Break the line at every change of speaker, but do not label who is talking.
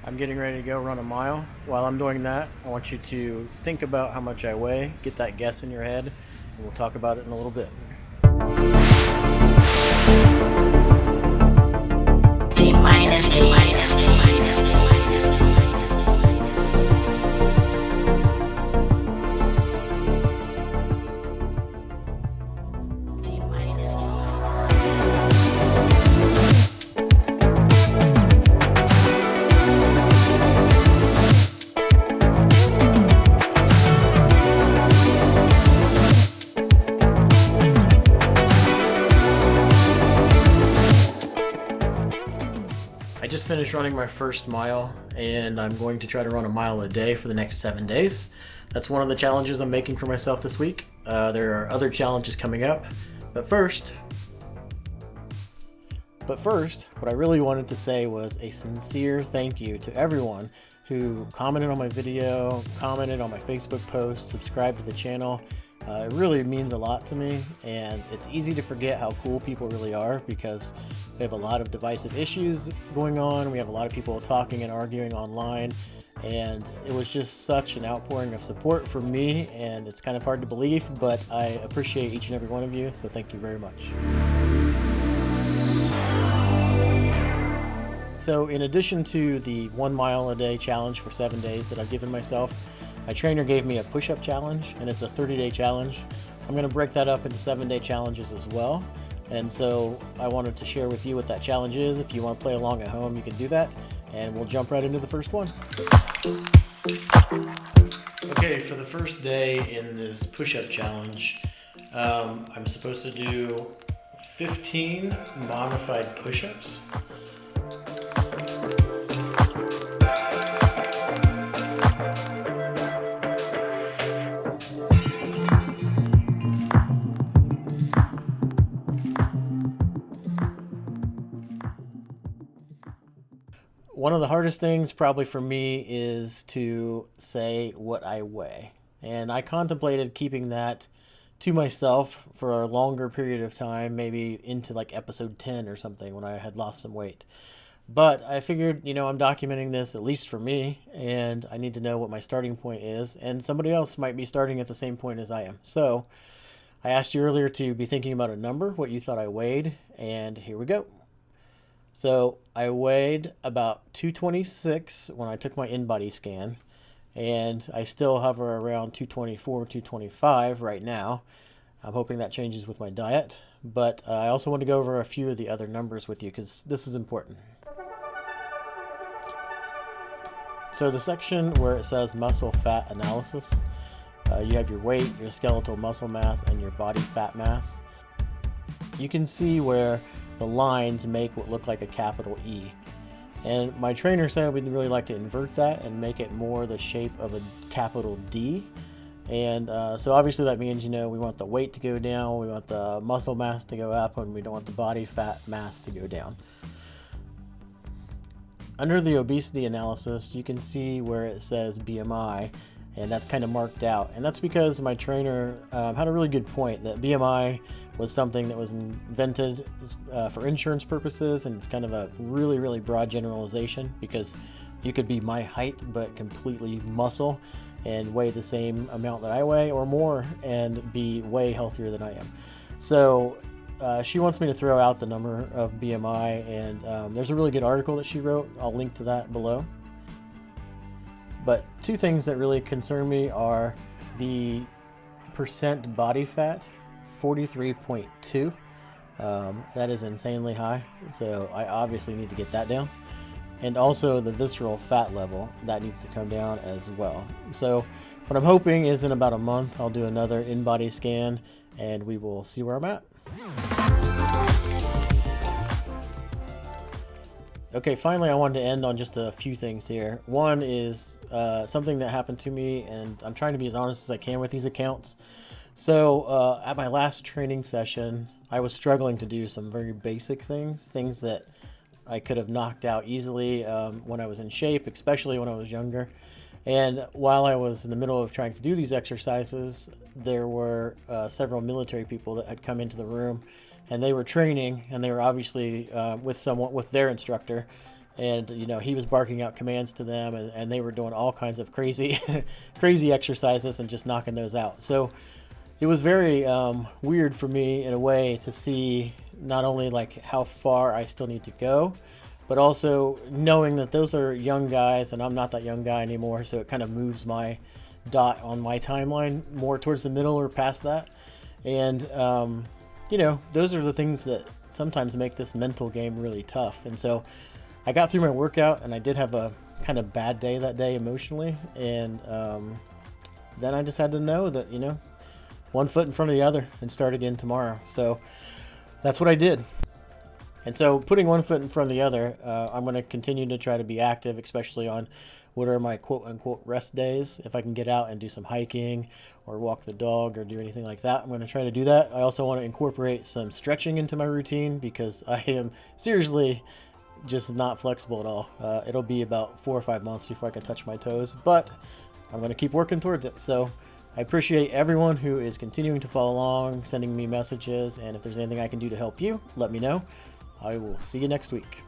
I'm getting ready to go run a mile. While I'm doing that, I want you to think about how much I weigh, get that guess in your head, and we'll talk about it in a little bit.
T minus.
I just finished running my first mile, and I'm going to try to run a mile a day for the next 7 days. That's one of the challenges I'm making for myself this week. There are other challenges coming up, but first, what I really wanted to say was a sincere thank you to everyone who commented on my video, commented on my Facebook post, subscribed to the channel. It really means a lot to me, and it's easy to forget how cool people really are because we have a lot of divisive issues going on. We have a lot of people talking and arguing online, and it was just such an outpouring of support for me, and it's kind of hard to believe, but I appreciate each and every one of you, so thank you very much. So in addition to the 1 mile a day challenge for 7 days that I've given myself, my trainer gave me a push-up challenge, and it's a 30-day challenge. I'm going to break that up into 7-day challenges as well. And so I wanted to share with you what that challenge is. If you want to play along at home, you can do that. And we'll jump right into the first one. Okay, for the first day in this push-up challenge, I'm supposed to do 15 modified push-ups. One of the hardest things probably for me is to say what I weigh. And I contemplated keeping that to myself for a longer period of time, maybe into like episode 10 or something when I had lost some weight. But I figured, I'm documenting this at least for me, and I need to know what my starting point is, and somebody else might be starting at the same point as I am. So I asked you earlier to be thinking about a number, what you thought I weighed, and here we go. So I weighed about 226 when I took my in-body scan, and I still hover around 224, 225 right now. I'm hoping that changes with my diet, but I also want to go over a few of the other numbers with you because this is important. So the section where it says muscle fat analysis, you have your weight, your skeletal muscle mass, and your body fat mass. You can see where the lines make what look like a capital E. And my trainer said we'd really like to invert that and make it more the shape of a capital D. And so obviously that means, we want the weight to go down, we want the muscle mass to go up, and we don't want the body fat mass to go down. Under the obesity analysis, you can see where it says BMI, and that's kind of marked out. And that's because my trainer had a really good point that BMI was something that was invented for insurance purposes, and it's kind of a really, really broad generalization because you could be my height but completely muscle and weigh the same amount that I weigh or more and be way healthier than I am. So she wants me to throw out the number of BMI, and there's a really good article that she wrote. I'll link to that below. But two things that really concern me are the percent body fat, 43.2. That is insanely high, so I obviously need to get that down. And also the visceral fat level, that needs to come down as well. So what I'm hoping is in about a month I'll do another in-body scan and we will see where I'm at. Okay, finally I wanted to end on just a few things here. One is something that happened to me, and I'm trying to be as honest as I can with these accounts. So at my last training session, I was struggling to do some very basic things that I could have knocked out easily when I was in shape, especially when I was younger. And while I was in the middle of trying to do these exercises, there were several military people that had come into the room, and they were training, and they were obviously with their instructor, and he was barking out commands to them, and they were doing all kinds of crazy crazy exercises and just knocking those out. So it was very weird for me in a way to see not only like how far I still need to go, but also knowing that those are young guys and I'm not that young guy anymore. So it kind of moves my dot on my timeline more towards the middle or past that. And those are the things that sometimes make this mental game really tough. And so I got through my workout, and I did have a kind of bad day that day emotionally, and then I just had to know that one foot in front of the other and start again tomorrow. So that's what I did. And so putting one foot in front of the other, I'm going to continue to try to be active, especially on what are my quote-unquote rest days. If I can get out and do some hiking or walk the dog or do anything like that, I'm going to try to do that. I also want to incorporate some stretching into my routine because I am seriously just not flexible at all. It'll be about 4 or 5 months before I can touch my toes, but I'm going to keep working towards it. So I appreciate everyone who is continuing to follow along, sending me messages, and if there's anything I can do to help you, let me know. I will see you next week.